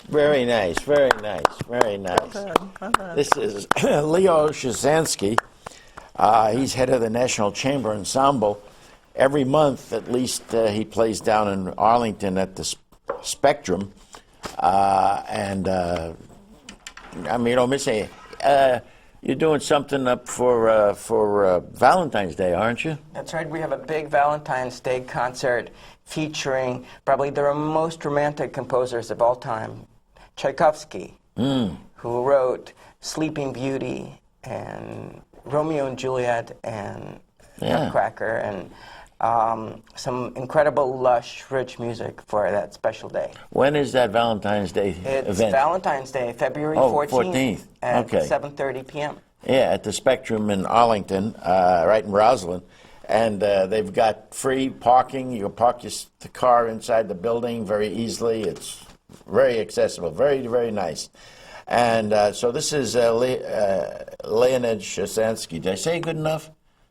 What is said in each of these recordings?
Very nice, very nice, very nice. Well done. This is Leo Sushansky. He's head of the National Chamber Ensemble. Every month, at least, he plays down in Arlington at the Spectrum. I mean, you don't miss any. You're doing something up for Valentine's Day, aren't you? That's right. We have a big Valentine's Day concert featuring probably the most romantic composers of all time, Tchaikovsky, who wrote Sleeping Beauty and Romeo and Juliet and Nutcracker and some incredible, lush, rich music for that special day. When is that Valentine's Day It's event? Valentine's Day, February 14th at 7:30 p.m. Yeah, at the Spectrum in Arlington, right in Roslyn. And they've got free parking. You can park the car inside the building very easily. It's very accessible, very, very nice. And so this is Leonid Sushansky. Did I say it good enough?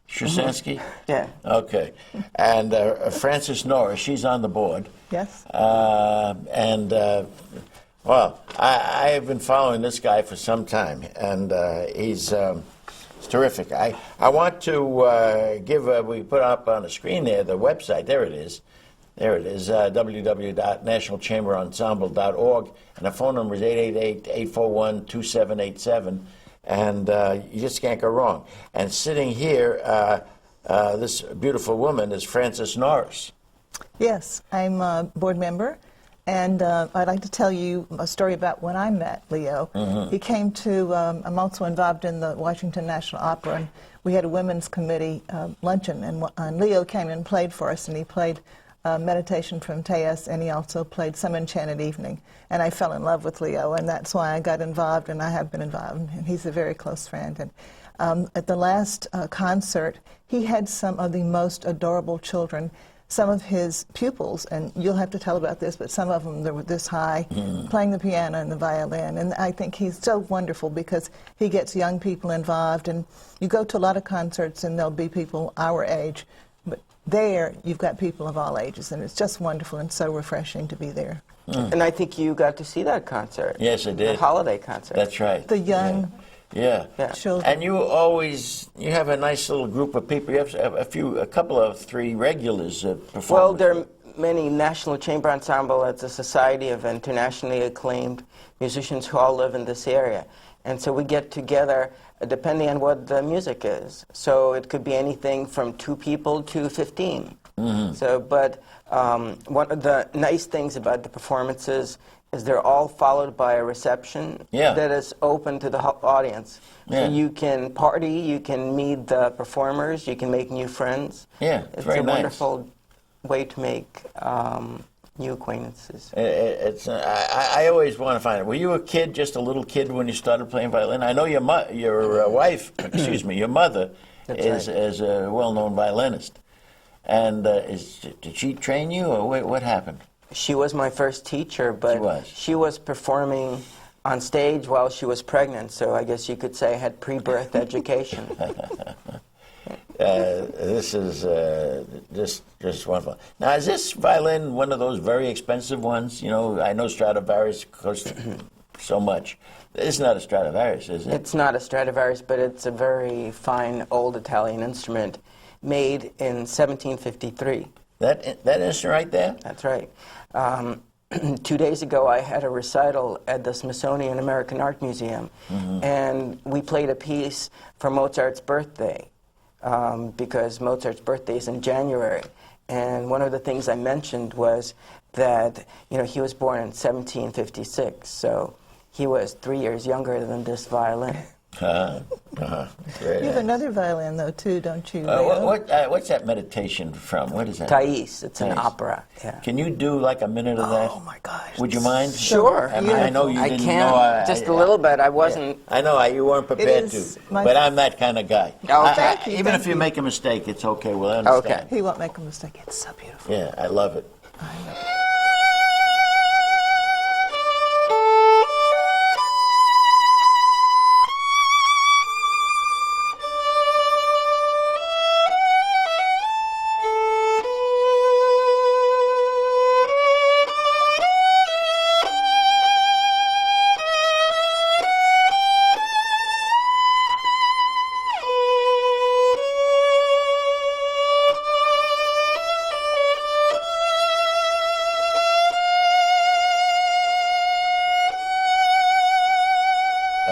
Sushansky? Yeah. Okay. And Frances Norris, she's on the board. Yes. Well, I have been following this guy for some time, and he's terrific. I want to we put up on the screen there the website. There it is. www.nationalchamberensemble.org, and the phone number is 888-841-2787, and you just can't go wrong. And sitting here, this beautiful woman is Frances Norris. Yes, I'm a board member, and I'd like to tell you a story about when I met Leo. He came to, I'm also involved in the Washington National Opera, and we had a women's committee luncheon, and Leo came and played for us, and he played Meditation from Tejas, and he also played Some Enchanted Evening. And I fell in love with Leo, and that's why I got involved, and I have been involved, and he's a very close friend. And at the last concert, he had some of the most adorable children. Some of his pupils, and you'll have to tell about this, but some of them they were this high, playing the piano and the violin. And I think he's so wonderful because he gets young people involved. And you go to a lot of concerts, and there'll be people our age, but there you've got people of all ages, and it's just wonderful and so refreshing to be there. And I think you got to see that concert. Yes, I did. The holiday concert. That's right. The young children. And you have a nice little group of people. You have a couple of three regulars performing. Well, there are many. National Chamber Ensemble. It's a society of internationally acclaimed musicians who all live in this area. And so we get together depending on what the music is. So it could be anything from 2 people to 15. So, but one of the nice things about the performances is they're all followed by a reception that is open to the audience. So you can party, you can meet the performers, you can make new friends. Yeah, it's very a nice. wonderful way to make new acquaintances. I always want to find out. Were you a kid, just a little kid, when you started playing violin? I know your wife, excuse me, your mother is a well-known violinist. And did she train you, or what happened? She was my first teacher, but she was performing on stage while she was pregnant, so I guess you could say I had pre-birth education. This is just wonderful. Now, is this violin one of those very expensive ones? You know, I know Stradivarius costs so much. It's not a Stradivarius, is it? It's not a Stradivarius, but it's a very fine old Italian instrument made in 1753. That instrument right there? That's right. 2 days ago, I had a recital at the Smithsonian American Art Museum, and we played a piece for Mozart's birthday, because Mozart's birthday is in January. And one of the things I mentioned was that, you know, he was born in 1756, so he was 3 years younger than this violin. Great. You have another violin, though, too, don't you, Leo? What's that meditation from? What is that? Thais. It's an opera. Yeah. Can you do like a minute of that? Oh, my gosh. Would you mind? Sure. I know you I didn't can, know. just a little bit. I wasn't. I know you weren't prepared to, but I'm that kind of guy. Oh, thank you, even thank if you you. make a mistake, it's okay. We'll understand. Okay. He won't make a mistake. It's so beautiful. Yeah, I love it. I love it.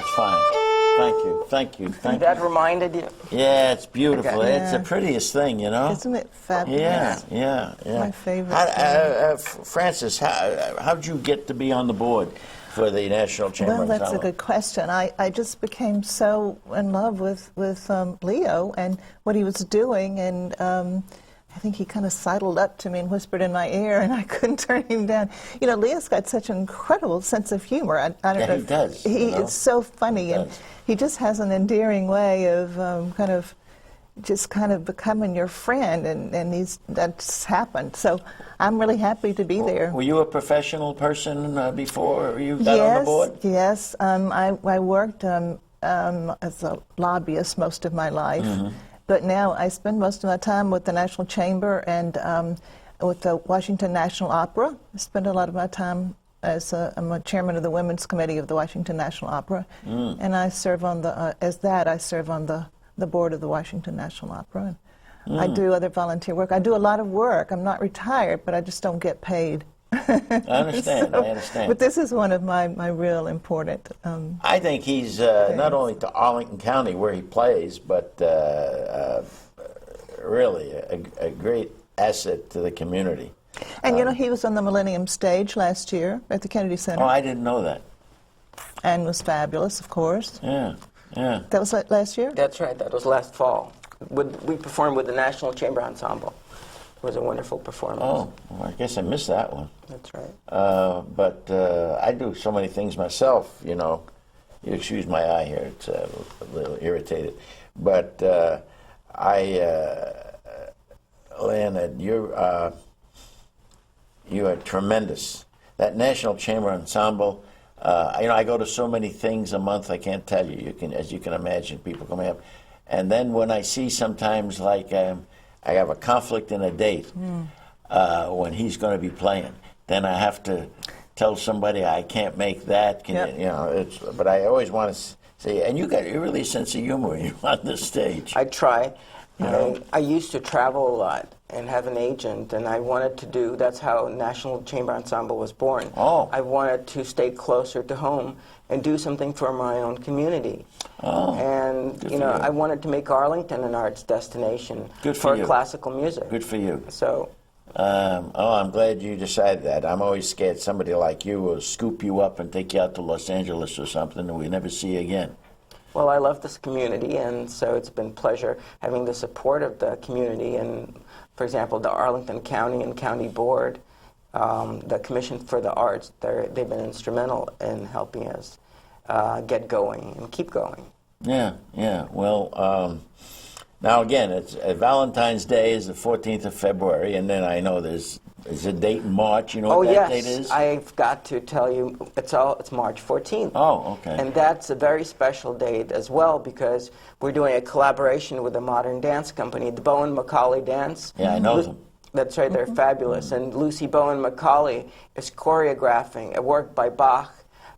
that's fine. Thank you, thank you, thank That you. reminded you? Yeah, it's beautiful. Okay. It's the prettiest thing, you know? Isn't it fabulous? Yeah. My favorite Francis, how'd you get to be on the board for the National Chamber Well, that's a Ensemble? good question. I just became so in love with Leo and what he was doing, and I think he kind of sidled up to me and whispered in my ear, and I couldn't turn him down. You know, Leo's got such an incredible sense of humor. I don't know. He does. He is so funny, He and does. he just has an endearing way of kind of becoming your friend, and that's happened. So I'm really happy to be there. Were you a professional person before you got on the board? Yes. I worked as a lobbyist most of my life, but now I spend most of my time with the National Chamber and with the Washington National Opera. I spend a lot of my time I'm a chairman of the Women's Committee of the Washington National Opera, and I serve on the I serve on the board of the Washington National Opera. And I do other volunteer work. I do a lot of work. I'm not retired, but I just don't get paid. I understand. I understand. But this is one of my real important. I think he's not only to Arlington County where he plays, but really a great asset to the community. And you know, he was on the Millennium Stage last year at the Kennedy Center. Oh, I didn't know that. And was fabulous, of course. Yeah. That was last year? That's right. That was last fall. We performed with the National Chamber Ensemble. It was a wonderful performance. Oh, well, I guess I missed that one. That's right. But I do so many things myself, you know. You excuse my eye here, it's a little irritated. But Leonard, you are tremendous. That National Chamber Ensemble, you know, I go to so many things a month, I can't tell you. As you can imagine, people coming up. And then when I see sometimes, like, I have a conflict in a date when he's going to be playing, then I have to tell somebody I can't make that. You know, but I always want to say, and you got really a sense of humor when you're on the stage. I try. You know? I used to travel a lot and have an agent, and I wanted to do, that's how National Chamber Ensemble was born. Oh. I wanted to stay closer to home and do something for my own community. Oh, and, good you for know, you. I wanted to make Arlington an arts destination Good for you. classical music. Good for you. So, I'm glad you decided that. I'm always scared somebody like you will scoop you up and take you out to Los Angeles or something and we never see you again. well, I love this community, and so it's been a pleasure having the support of the community. And, for example, the Arlington County and County Board, the Commission for the Arts, they've been instrumental in helping us get going and keep going. Yeah. Well, now again, it's Valentine's Day is the 14th of February, and then I know there's a date in March. You know what that date is? I've got to tell you, it's March 14th. Oh, okay. And that's a very special date as well because we're doing a collaboration with a modern dance company, the Bowen Macaulay Dance. Yeah, I know them. That's right, they're fabulous. And Lucy Bowen Macaulay is choreographing a work by Bach,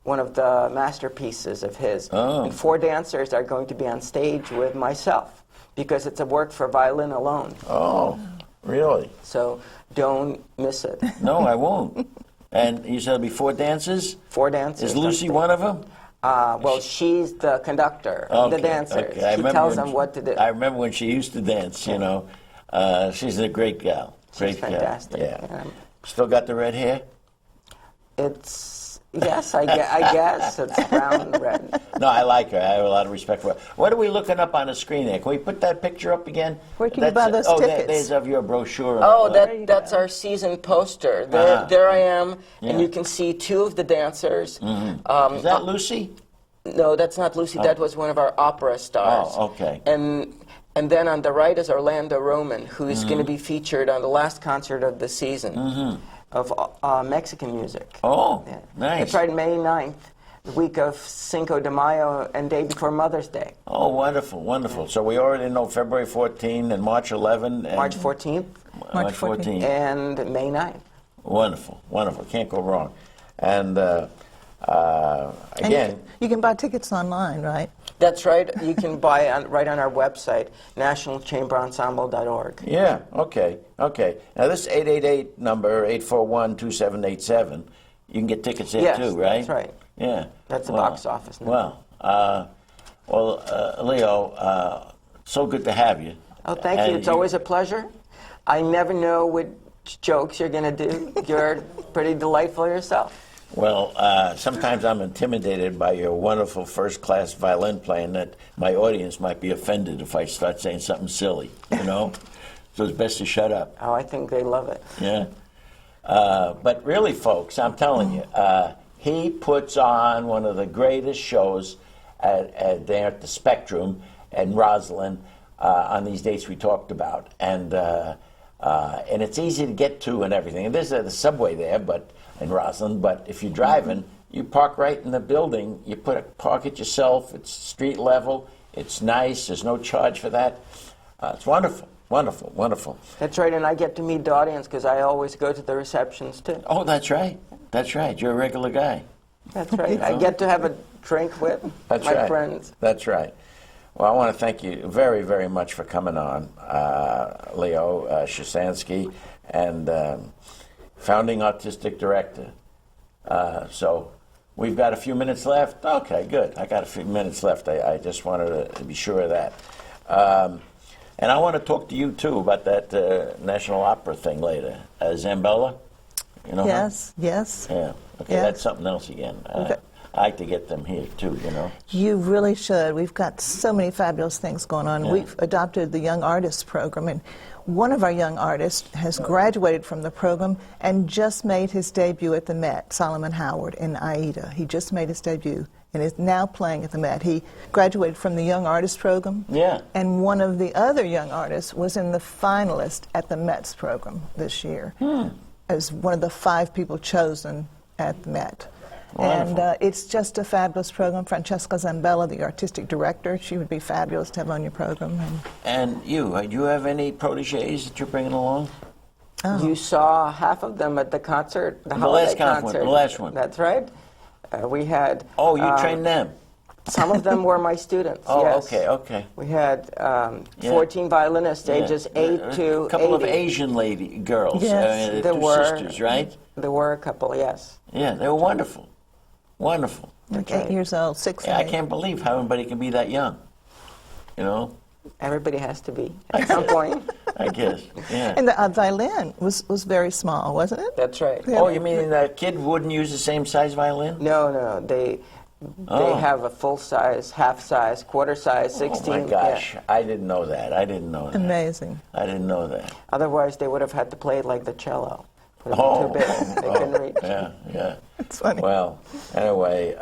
one of the masterpieces of his. Oh. And 4 dancers are going to be on stage with myself because it's a work for violin alone. Oh, really? So don't miss it. No, I won't. And you said there'll be 4 dances? 4 dancers. Is Lucy one of them? Well, she's the conductor of the dancers. Okay. I She remember tells when them what to do. I remember when she used to dance, you know. She's a great gal. She's fantastic. Yeah. Still got the red hair? It's, yes, I guess. It's brown and red. No, I like her. I have a lot of respect for her. What are we looking up on the screen there? Can we put that picture up again? Where can you buy those tickets? There's of your brochure. Oh, you that's go. our season poster. There I am, Yeah. and you can see 2 of the dancers. Is that Lucy? No, that's not Lucy. That was one of our opera stars. Oh, okay. And then on the right is Orlando Roman, who is going to be featured on the last concert of the season of Mexican music. Oh, Yeah. nice. That's right, May 9th, the week of Cinco de Mayo and day before Mother's Day. Oh, wonderful, wonderful. So we already know February 14 and March 11. And March 14th March 14. and May 9th. Wonderful, wonderful. Can't go wrong. And again, You can buy tickets online, right? That's right. You can buy right on our website, nationalchamberensemble.org. yeah, okay. Now this 888 number, 841-2787, you can get tickets there Yes, too, right? that's right. Yeah. That's the box office number. Well, Leo, so good to have you. Oh, thank you. And It's always a pleasure. I never know which jokes you're going to do. You're pretty delightful yourself. Well, sometimes I'm intimidated by your wonderful first-class violin playing that my audience might be offended if I start saying something silly, you know? So it's best to shut up. Oh, I think they love it. Yeah. But really, folks, I'm telling you, he puts on one of the greatest shows there at the Spectrum in Roslyn on these dates we talked about. And it's easy to get to and everything. And there's the subway there, but in Roslyn, but if you're driving, you park right in the building. You park it yourself. It's street level. It's nice. There's no charge for that. It's wonderful, wonderful, wonderful. That's right, and I get to meet the audience because I always go to the receptions too. Oh, that's right. That's right. You're a regular guy. That's right. I get to have a drink with my friends. That's right. Well, I want to thank you very, very much for coming on, Leo Sushansky, and founding artistic director. So we've got a few minutes left. Okay, good. I got a few minutes left. I just wanted to be sure of that. And I want to talk to you, too, about that National Opera thing later. Zambella, you know Yes, her? yes. Yeah. Okay, Yes. that's something else again. Okay. I like to get them here, too, you know. You really should. We've got so many fabulous things going on. Yeah. We've adopted the Young Artists program, and one of our young artists has graduated from the program and just made his debut at the Met, Solomon Howard in Aida. He just made his debut and is now playing at the Met. He graduated from the Young Artists program. Yeah. And one of the other young artists was in the finalist at the Met's program this year as one of the 5 people chosen at the Met. Wonderful. And it's just a fabulous program. Francesca Zambella, the artistic director, she would be fabulous to have on your program. And you, do you have any protégés that you're bringing along? Oh. You saw half of them at the concert, the The holiday last concert, concert. the last one. That's right. We had. Oh, you trained them? Some of them were my students. Oh, yes. okay, okay. We had 14 violinists, ages 8 to A couple 80. of Asian girls. Yes, the there two were. sisters, right? There were a couple, yes. Yeah, they were wonderful. Wonderful. Like That's 8 right. years old, 6 Yeah, and I 8. can't believe how anybody can be that young. You know? Everybody has to be at some point. I guess, yeah. And the violin was very small, wasn't it? That's right. Yeah. Oh, you mean that kid wouldn't use the same size violin? No, they have a full size, half size, quarter size, 16. Oh my gosh, yeah. I didn't know that. I didn't know that. Amazing. I didn't know that. Otherwise, they would have had to play it like the cello. It would have Oh, been too big. They couldn't reach. Yeah, yeah. It's funny. Well, anyway,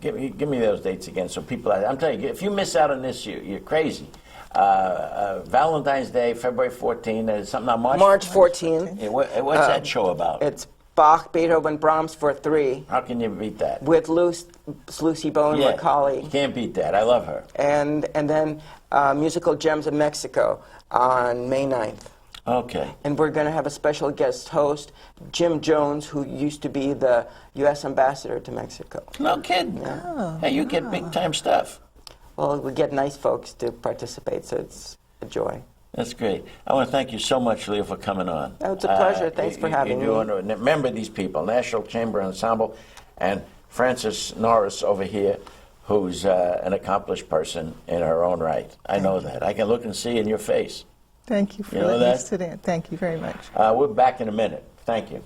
give me those dates again so people. I'm telling you, if you miss out on this, you're crazy. Valentine's Day, February 14th. There's something on March 14th. Yeah, what's that show about? It's Bach, Beethoven, Brahms for 3 How can you beat that? with Lucy Bowen You Macaulay. can't beat that. I love her. And then Musical Gems of Mexico on May 9th. Okay. And we're going to have a special guest host, Jim Jones, who used to be the U.S. ambassador to Mexico. No kidding. Hey, you get big time stuff. Well, we get nice folks to participate, so it's a joy. That's great. I want to thank you so much, Leo, for coming on. Oh, it's a pleasure. Thanks for having me. Remember these people, National Chamber Ensemble, and Frances Norris over here, who's an accomplished person in her own right. I know that. I can look and see in your face. Thank you for You know letting me that? sit in. Thank you very much. We're back in a minute. Thank you.